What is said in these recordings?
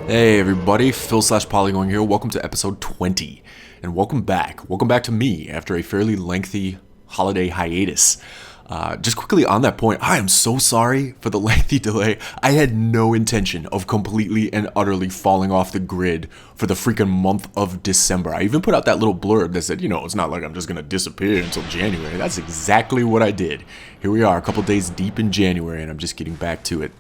Hey everybody, Phil/Polygon here. Welcome to episode 20, and welcome back. Welcome back to me after a fairly lengthy holiday hiatus. Just quickly on that point, I am so sorry for the lengthy delay. I had no intention of completely and utterly falling off the grid for the freaking month of December. I even put out that little blurb that said, it's not like I'm just gonna disappear until January. That's exactly what I did. Here we are, a couple days deep in January, and I'm just getting back to it.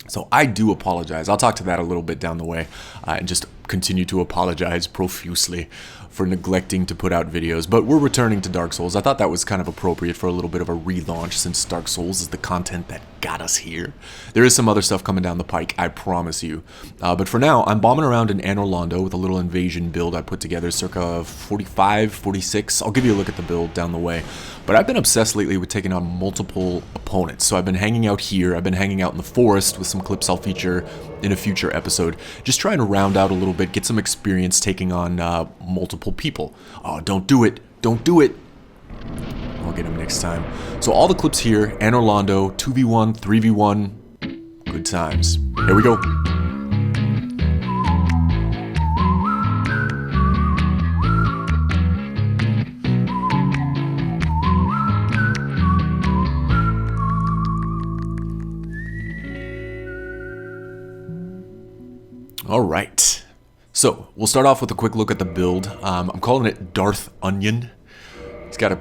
So I do apologize. I'll talk to that a little bit down the way and just continue to apologize profusely for neglecting to put out videos. But we're returning to Dark Souls. I thought that was kind of appropriate for a little bit of a relaunch since Dark Souls is the content that got us here. There is some other stuff coming down the pike, I promise you. But for now, I'm bombing around in Anor Londo with a little invasion build I put together circa 45, 46. I'll give you a look at the build down the way. But I've been obsessed lately with taking on multiple opponents. So I've been hanging out here, I've been hanging out in the forest with some clips I'll feature in a future episode. Just trying to round out a little bit, get some experience taking on multiple people. Oh, don't do it, don't do it. I'll get him next time. So all the clips here, Anor Londo, 2v1, 3v1, good times. Here we go. Alright, so we'll start off with a quick look at the build. I'm calling it Darth Onion. He's got a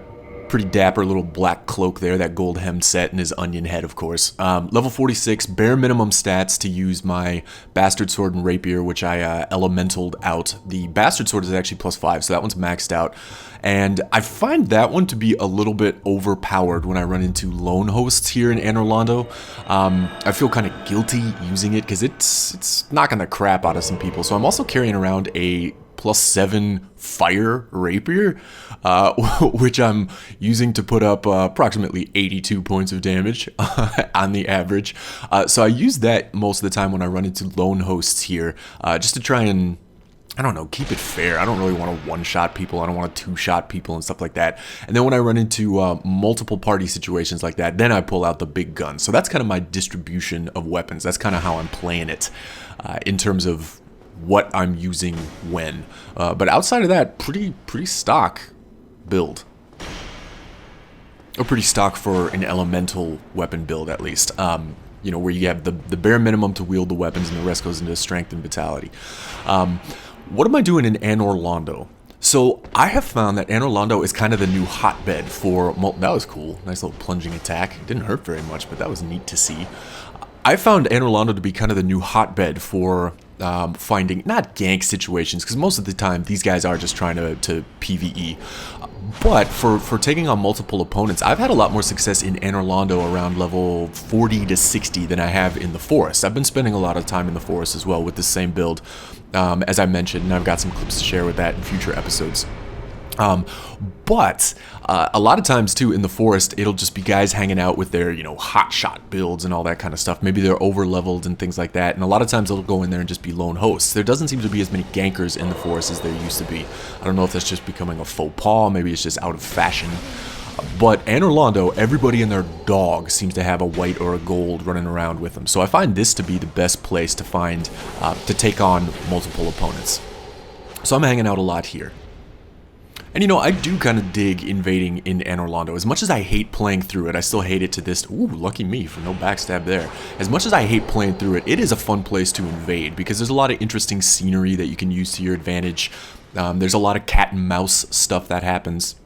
pretty dapper little black cloak there, that gold hemmed set, and his onion head, of course. Level 46, bare minimum stats to use my Bastard Sword and Rapier, which I elementaled out. The Bastard Sword is actually +5, so that one's maxed out. And I find that one to be a little bit overpowered when I run into lone hosts here in Anor Londo. I feel kind of guilty using it because it's knocking the crap out of some people. So I'm also carrying around a +7 fire rapier, which I'm using to put up approximately 82 points of damage on the average. So I use that most of the time when I run into lone hosts here, just to try and, I don't know, keep it fair. I don't really want to one-shot people. I don't want to two-shot people and stuff like that. And then when I run into multiple party situations like that, then I pull out the big guns. So that's kind of my distribution of weapons. That's kind of how I'm playing it in terms of what I'm using when. But outside of that, pretty stock build. Or pretty stock for an elemental weapon build, at least. Where you have the bare minimum to wield the weapons and the rest goes into strength and vitality. What am I doing in Anor Londo? So I have found that Anor Londo is kind of the new hotbed for... That was cool. Nice little plunging attack. Didn't hurt very much, but that was neat to see. I found Anor Londo to be kind of the new hotbed for finding, not gank situations, because most of the time these guys are just trying to PvE. But for taking on multiple opponents, I've had a lot more success in Anor Londo around level 40 to 60 than I have in the forest. I've been spending a lot of time in the forest as well with this same build, as I mentioned, and I've got some clips to share with that in future episodes. But a lot of times too in the forest, it'll just be guys hanging out with their, hot shot builds and all that kind of stuff. Maybe they're over leveled and things like that. And a lot of times they'll go in there and just be lone hosts. There doesn't seem to be as many gankers in the forest as there used to be. I don't know if that's just becoming a faux pas. Maybe it's just out of fashion. But Anor Londo, everybody and their dog seems to have a white or a gold running around with them. So I find this to be the best place to find, to take on multiple opponents. So I'm hanging out a lot here. And I do kind of dig invading in Anor Londo. As much as I hate playing through it, I still hate it to this... Ooh, lucky me for no backstab there. As much as I hate playing through it, it is a fun place to invade because there's a lot of interesting scenery that you can use to your advantage. There's a lot of cat and mouse stuff that happens.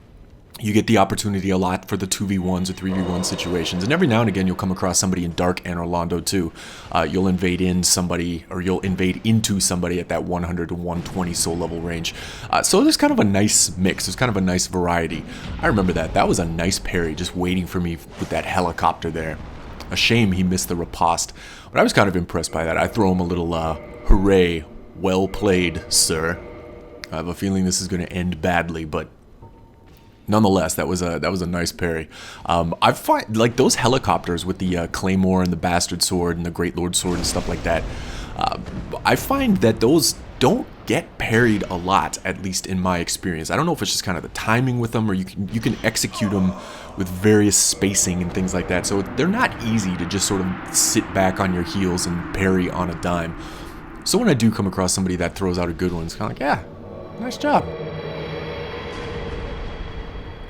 You get the opportunity a lot for the 2v1s or 3v1 situations, and every now and again you'll come across somebody in Dark Anor Londo too. You'll invade in somebody, or you'll invade into somebody at that 100 to 120 soul level range. So there's kind of a nice mix, there's kind of a nice variety. I remember that. That was a nice parry just waiting for me with that helicopter there. A shame he missed the riposte, but I was kind of impressed by that. I throw him a little hooray, well played, sir. I have a feeling this is going to end badly, but nonetheless, that was a nice parry. I find like those helicopters with the claymore and the bastard sword and the great lord sword and stuff like that. I find that those don't get parried a lot, at least in my experience. I don't know if it's just kind of the timing with them, or you can execute them with various spacing and things like that. So they're not easy to just sort of sit back on your heels and parry on a dime. So when I do come across somebody that throws out a good one, it's kind of like, yeah, nice job.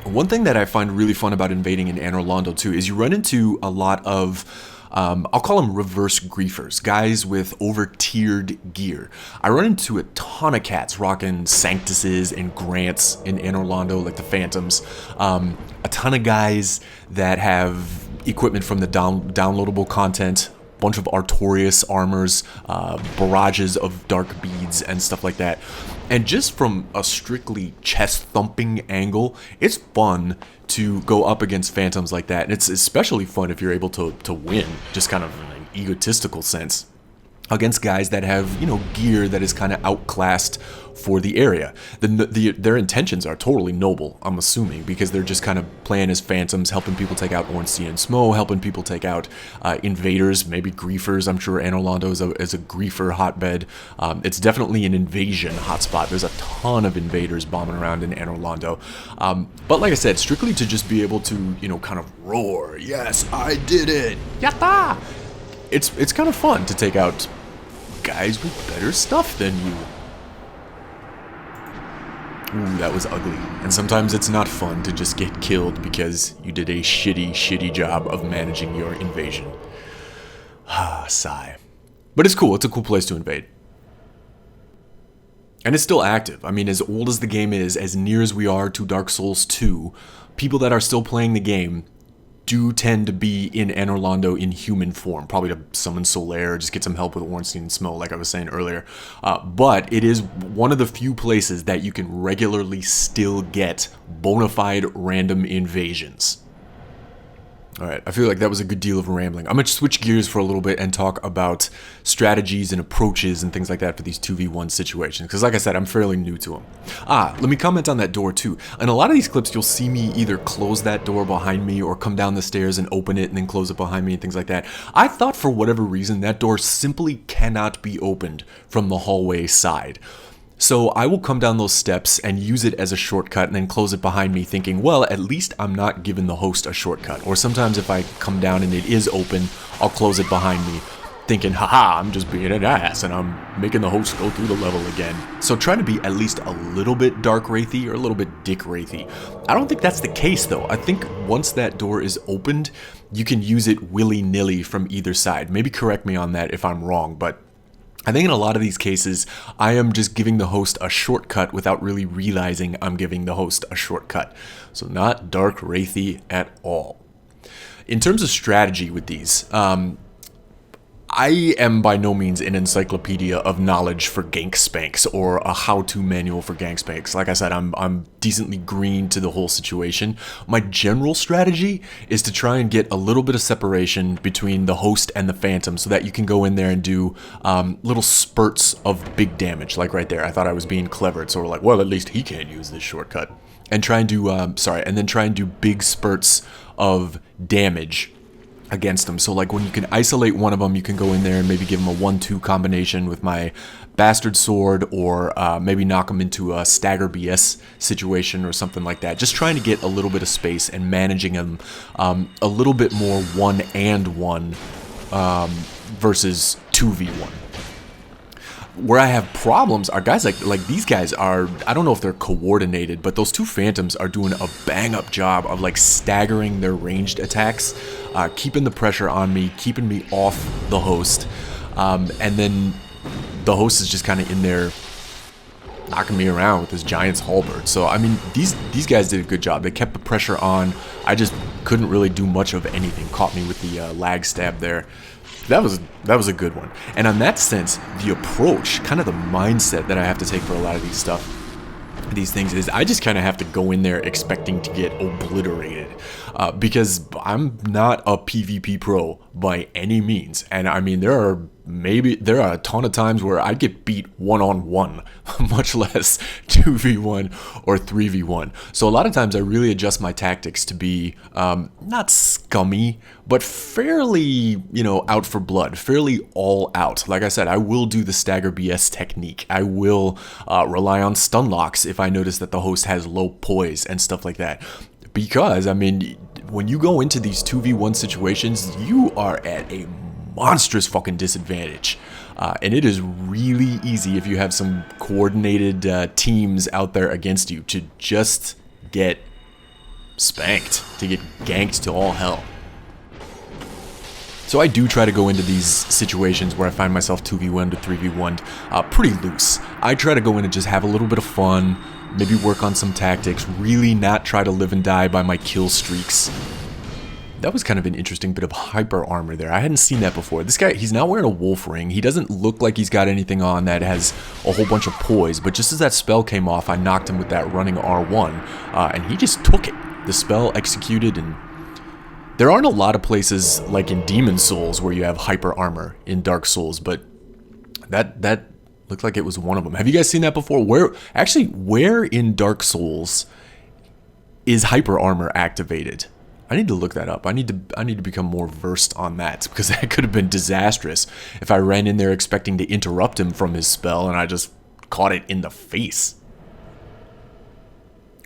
One thing that I find really fun about invading in Anor Londo too is you run into a lot of, I'll call them reverse griefers, guys with over-tiered gear. I run into a ton of cats rocking Sanctuses and Grants in Anor Londo, like the Phantoms. A ton of guys that have equipment from the downloadable content, bunch of Artorias armors, barrages of dark beads and stuff like that. And just from a strictly chest thumping angle, it's fun to go up against phantoms like that. And it's especially fun if you're able to win, just kind of in an egotistical sense, against guys that have, you know, gear that is kind of outclassed for the area. Their intentions are totally noble, I'm assuming, because they're just kind of playing as phantoms, helping people take out Ornstein and Smo, helping people take out invaders, maybe griefers. I'm sure Anor Londo is a griefer hotbed. It's definitely an invasion hotspot. There's a ton of invaders bombing around in Anor Londo. But like I said, strictly to just be able to, you know, kind of roar, yes, I did it, yatta! It's kind of fun to take out guys with better stuff than you. Ooh, that was ugly. And sometimes it's not fun to just get killed because you did a shitty job of managing your invasion. Ah, sigh. But it's cool. It's a cool place to invade. And it's still active. I mean, as old as the game is, as near as we are to Dark Souls 2, people that are still playing the game do tend to be in Anor Londo in human form, probably to summon Solaire, just get some help with Ornstein and Smo, like I was saying earlier. But it is one of the few places that you can regularly still get bona fide random invasions. Alright, I feel like that was a good deal of rambling. I'm going to switch gears for a little bit and talk about strategies and approaches and things like that for these 2v1 situations. Because like I said, I'm fairly new to them. Let me comment on that door too. In a lot of these clips, you'll see me either close that door behind me or come down the stairs and open it and then close it behind me and things like that. I thought for whatever reason that door simply cannot be opened from the hallway side. So I will come down those steps and use it as a shortcut and then close it behind me thinking, well, at least I'm not giving the host a shortcut. Or sometimes if I come down and it is open, I'll close it behind me thinking, haha, I'm just being an ass and I'm making the host go through the level again. So trying to be at least a little bit Dark Wraithy or a little bit Dick Wraithy. I don't think that's the case though. I think once that door is opened, you can use it willy-nilly from either side. Maybe correct me on that if I'm wrong, but I think in a lot of these cases, I am just giving the host a shortcut without really realizing I'm giving the host a shortcut. So not Dark Wraithy at all. In terms of strategy with these, I am by no means an encyclopedia of knowledge for gank spanks or a how-to manual for gank spanks. Like I said, I'm decently green to the whole situation. My general strategy is to try and get a little bit of separation between the host and the phantom so that you can go in there and do little spurts of big damage. Like right there, I thought I was being clever. It's sort of like, well, at least he can't use this shortcut. And try and do, and then try and do big spurts of damage against them. So like when you can isolate one of them, you can go in there and maybe give them a 1-2 combination with my bastard sword, or maybe knock them into a stagger BS situation or something like that. Just trying to get a little bit of space and managing them a little bit more 1-and-1 versus 2v1. Where I have problems are guys like these guys are, I don't know if they're coordinated, but those two phantoms are doing a bang-up job of like staggering their ranged attacks, keeping the pressure on me, keeping me off the host, and then the host is just kind of in there knocking me around with this giant's halberd. So I mean, these guys did a good job. They kept the pressure on. I just couldn't really do much of anything. Caught me with the lag stab there. That was a good one. And on that sense, the approach, kind of the mindset that I have to take for a lot of these things is I just kind of have to go in there expecting to get obliterated, because I'm not a PvP pro by any means. And I mean, there are a ton of times where I get beat 1-on-1, much less 2v1 or 3v1. So a lot of times I really adjust my tactics to be not scummy, but fairly, you know, out for blood, fairly all out. Like I said, I will do the stagger BS technique. I will rely on stun locks if I notice that the host has low poise and stuff like that. Because, I mean, when you go into these 2v1 situations, you are at a monstrous fucking disadvantage. And it is really easy if you have some coordinated teams out there against you to just get spanked, to get ganked to all hell. So I do try to go into these situations where I find myself 2v1 to 3v1 pretty loose. I try to go in and just have a little bit of fun, maybe work on some tactics, really not try to live and die by my kill streaks. That was kind of an interesting bit of hyper armor there. I hadn't seen that before. This guy, he's now wearing a wolf ring. He doesn't look like he's got anything on that has a whole bunch of poise, but just as that spell came off, I knocked him with that running R1, and he just took it. The spell executed, and there aren't a lot of places like in Demon Souls where you have hyper armor in Dark Souls, but that looked like it was one of them. Have you guys seen that before? Where in Dark Souls is hyper armor activated? I need to look that up. I need to become more versed on that, because that could have been disastrous if I ran in there expecting to interrupt him from his spell and I just caught it in the face.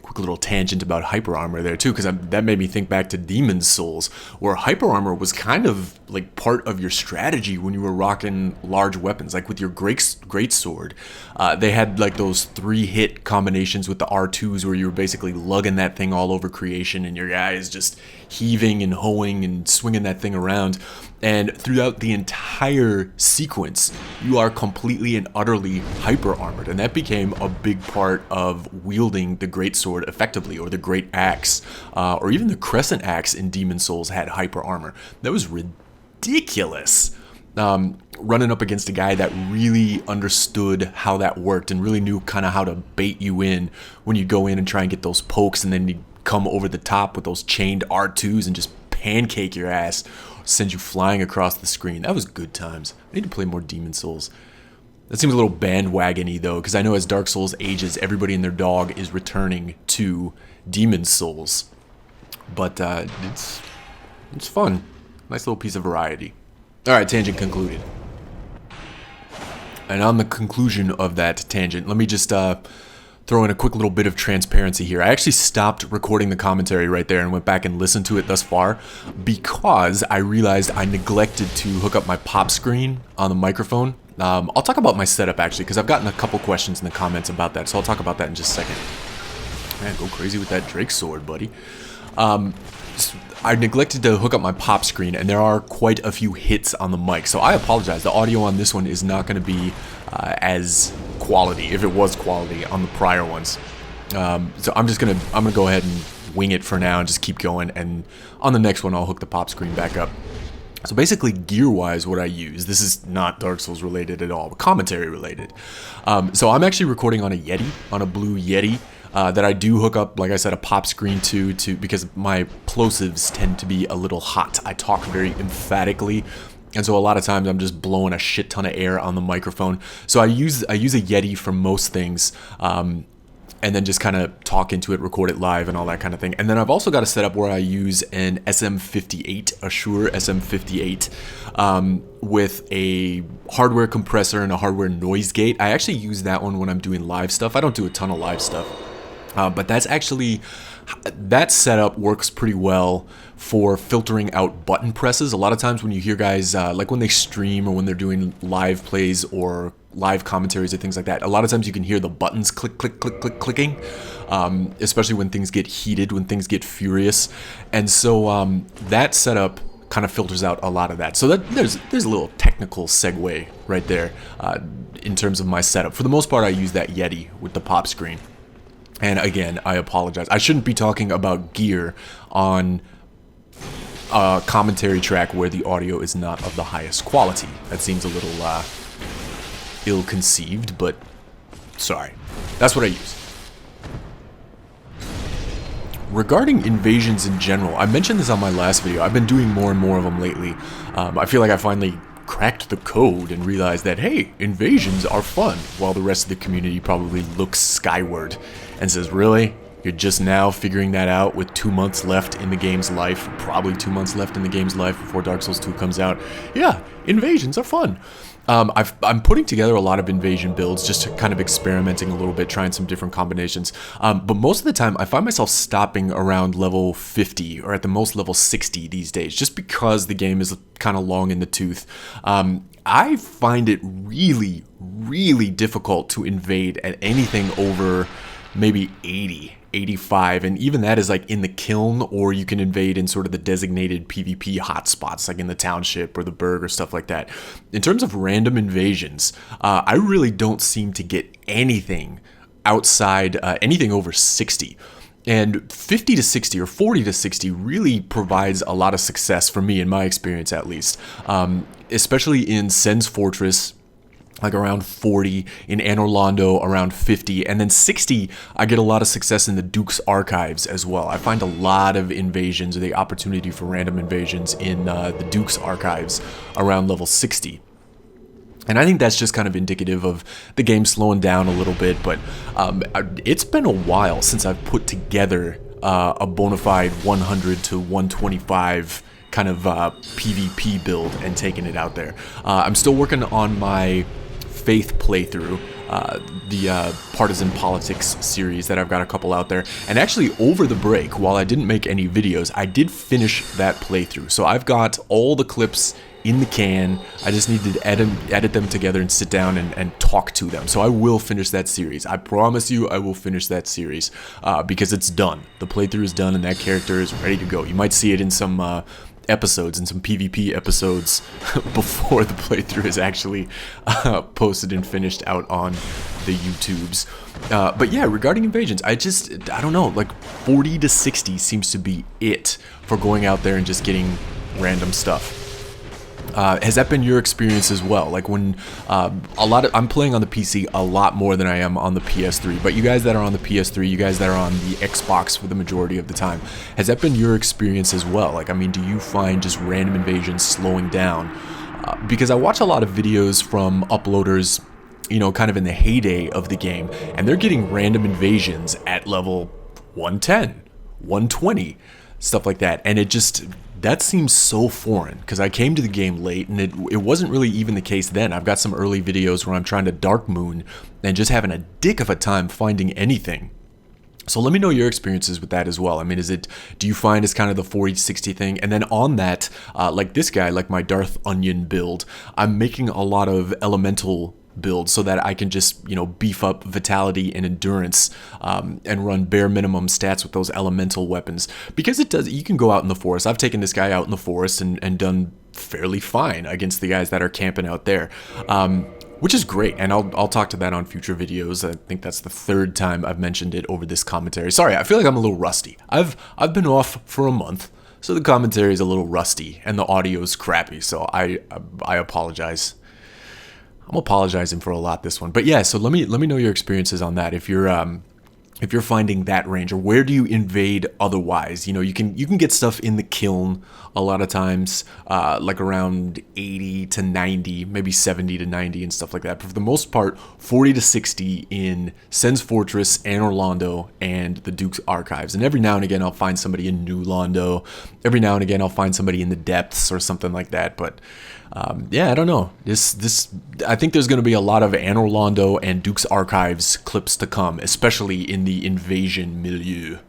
Quick little tangent about hyper armor there too, because that made me think back to Demon Souls, where hyper armor was kind of like part of your strategy when you were rocking large weapons, like with your greatsword. They had like those 3-hit combinations with the R2s where you were basically lugging that thing all over creation, and your guy is just heaving and hoeing and swinging that thing around. And throughout the entire sequence, you are completely and utterly hyper armored, and that became a big part of wielding the greatsword effectively, or the great axe, or even the crescent axe in Demon Souls had hyper armor. That was ridiculous. Running up against a guy that really understood how that worked and really knew kind of how to bait you in when you go in and try and get those pokes, and then you come over the top with those chained R2s and just pancake your ass, send you flying across the screen. That was good times. I need to play more Demon Souls. That seems a little bandwagon-y though, because I know as Dark Souls ages, everybody and their dog is returning to Demon Souls. But it's fun. Nice little piece of variety. Alright, tangent concluded. And on the conclusion of that tangent, let me just throw in a quick little bit of transparency here. I actually stopped recording the commentary right there and went back and listened to it thus far because I realized I neglected to hook up my pop screen on the microphone. I'll talk about my setup actually, because I've gotten a couple questions in the comments about that, so I'll talk about that in just a second. Man, go crazy with that Drake sword, buddy. I neglected to hook up my pop screen, and there are quite a few hits on the mic, so I apologize. The audio on this one is not going to be as quality, if it was quality, on the prior ones. So I'm gonna go ahead and wing it for now and just keep going, and on the next one I'll hook the pop screen back up. So basically, gear-wise, what I use, this is not Dark Souls related at all, but commentary related. So I'm actually recording on a Yeti, on a blue Yeti, that I do hook up, like I said, a pop screen to because my plosives tend to be a little hot. I talk very emphatically, and so a lot of times I'm just blowing a shit ton of air on the microphone. So I use a Yeti for most things, and then just kind of talk into it, record it live, and all that kind of thing. And then I've also got a setup where I use an SM58, a Shure SM58, with a hardware compressor and a hardware noise gate. I actually use that one when I'm doing live stuff. I don't do a ton of live stuff, but that's actually, that setup works pretty well for filtering out button presses. A lot of times when you hear guys, like when they stream or when they're doing live plays or live commentaries or things like that, a lot of times you can hear the buttons click, click, click, click, clicking, especially when things get heated, when things get furious. And so that setup kind of filters out a lot of that. So that there's a little technical segue right there in terms of my setup. For the most part, I use that Yeti with the pop screen. And again, I apologize. I shouldn't be talking about gear on a commentary track where the audio is not of the highest quality. That seems a little ill-conceived, but sorry. That's what I use. Regarding invasions in general, I mentioned this on my last video. I've been doing more and more of them lately. I feel like I finally cracked the code and realized that, hey, invasions are fun, while the rest of the community probably looks skyward and says, really? You're just now figuring that out with 2 months left in the game's life, probably 2 months left in the game's life before Dark Souls 2 comes out. Yeah, invasions are fun. I'm putting together a lot of invasion builds, just to kind of experimenting a little bit, trying some different combinations. But most of the time, I find myself stopping around level 50 or at the most level 60 these days, just because the game is kind of long in the tooth. I find it really, really difficult to invade at anything over maybe 80. 85, and even that is like in the kiln, or you can invade in sort of the designated PvP hotspots, like in the township or the burg or stuff like that. In terms of random invasions, I really don't seem to get anything outside anything over 60. And 50 to 60 or 40 to 60 really provides a lot of success for me, in my experience at least, especially in Sen's Fortress, like around 40, in Anor Londo around 50, and then 60, I get a lot of success in the Duke's Archives as well. I find a lot of invasions, or the opportunity for random invasions in the Duke's Archives around level 60. And I think that's just kind of indicative of the game slowing down a little bit, but it's been a while since I've put together a bona fide 100 to 125 kind of PvP build and taking it out there. I'm still working on my Faith playthrough, the Partisan Politics series that I've got a couple out there. And actually, over the break, while I didn't make any videos, I did finish that playthrough. So I've got all the clips in the can. I just need to edit them together and sit down and talk to them. So I will finish that series. I promise you I will finish that series because it's done. The playthrough is done and that character is ready to go. You might see it in some episodes, and some PvP episodes before the playthrough is actually posted and finished out on the YouTubes. But yeah, regarding invasions, I don't know, like 40 to 60 seems to be it for going out there and just getting random stuff. Has that been your experience as well? Like when I'm playing on the PC a lot more than I am on the PS3, but you guys that are on the PS3, you guys that are on the Xbox for the majority of the time, has that been your experience as well? Like, I mean, do you find just random invasions slowing down? Because I watch a lot of videos from uploaders, you know, kind of in the heyday of the game, and they're getting random invasions at level 110, 120, stuff like that, and that seems so foreign, because I came to the game late, and it wasn't really even the case then. I've got some early videos where I'm trying to Dark Moon and just having a dick of a time finding anything. So let me know your experiences with that as well. I mean, do you find it's kind of the 40-60 thing? And then on that, like this guy, like my Darth Onion build, I'm making a lot of elemental build so that I can just, you know, beef up vitality and endurance and run bare minimum stats with those elemental weapons, because you can go out in the forest. I've taken this guy out in the forest and done fairly fine against the guys that are camping out there, which is great, and I'll talk to that on future videos. I think that's the third time I've mentioned it over this commentary. Sorry, I feel like I'm a little rusty. I've been off for a month, so the commentary is a little rusty and the audio's crappy, so I apologize. I'm apologizing for a lot this one, but yeah. So let me know your experiences on that. If you're finding that range, or where do you invade otherwise? You know, you can get stuff in the kiln a lot of times, like around 80 to 90, maybe 70 to 90 and stuff like that. But for the most part, 40 to 60 in Sen's Fortress, Anor Londo, and the Duke's Archives. And every now and again, I'll find somebody in New Londo. Every now and again, I'll find somebody in the depths or something like that. But yeah, I don't know. I think there's going to be a lot of Anor Londo and Duke's Archives clips to come, especially in the invasion milieu.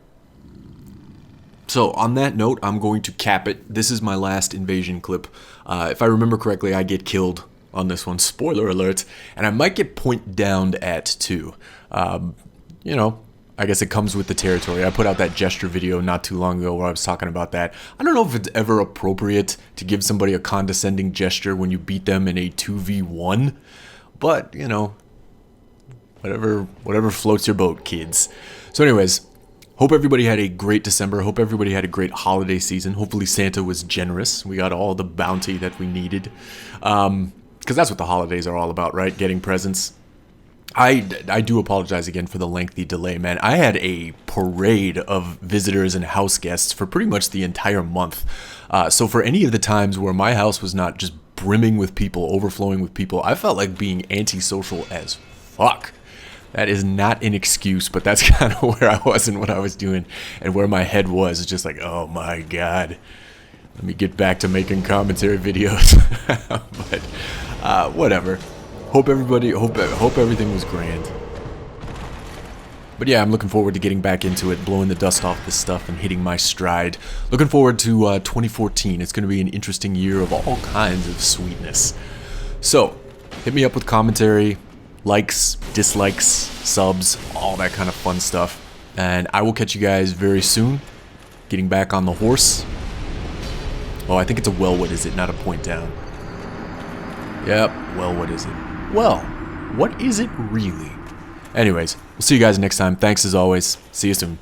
So on that note, I'm going to cap it. This is my last invasion clip. If I remember correctly, I get killed on this one. Spoiler alert. And I might get point downed at too. You know, I guess it comes with the territory. I put out that gesture video not too long ago where I was talking about that. I don't know if it's ever appropriate to give somebody a condescending gesture when you beat them in a 2v1, but, you know, whatever floats your boat, kids. So anyways, hope everybody had a great December. Hope everybody had a great holiday season. Hopefully Santa was generous. We got all the bounty that we needed. Because that's what the holidays are all about, right? Getting presents. I do apologize again for the lengthy delay, man. I had a parade of visitors and house guests for pretty much the entire month. So for any of the times where my house was not just brimming with people, overflowing with people, I felt like being antisocial as fuck. That is not an excuse, but that's kind of where I was and what I was doing and where my head was. It's just like, oh my God, let me get back to making commentary videos. But Whatever. Hope everything was grand. But yeah, I'm looking forward to getting back into it, blowing the dust off this stuff and hitting my stride. Looking forward to 2014. It's going to be an interesting year of all kinds of sweetness. So, hit me up with commentary, likes, dislikes, subs, all that kind of fun stuff. And I will catch you guys very soon. Getting back on the horse. Oh, I think it's a well, what is it? Not a point down. Yep, well, what is it? Well, what is it really? Anyways, we'll see you guys next time. Thanks as always. See you soon.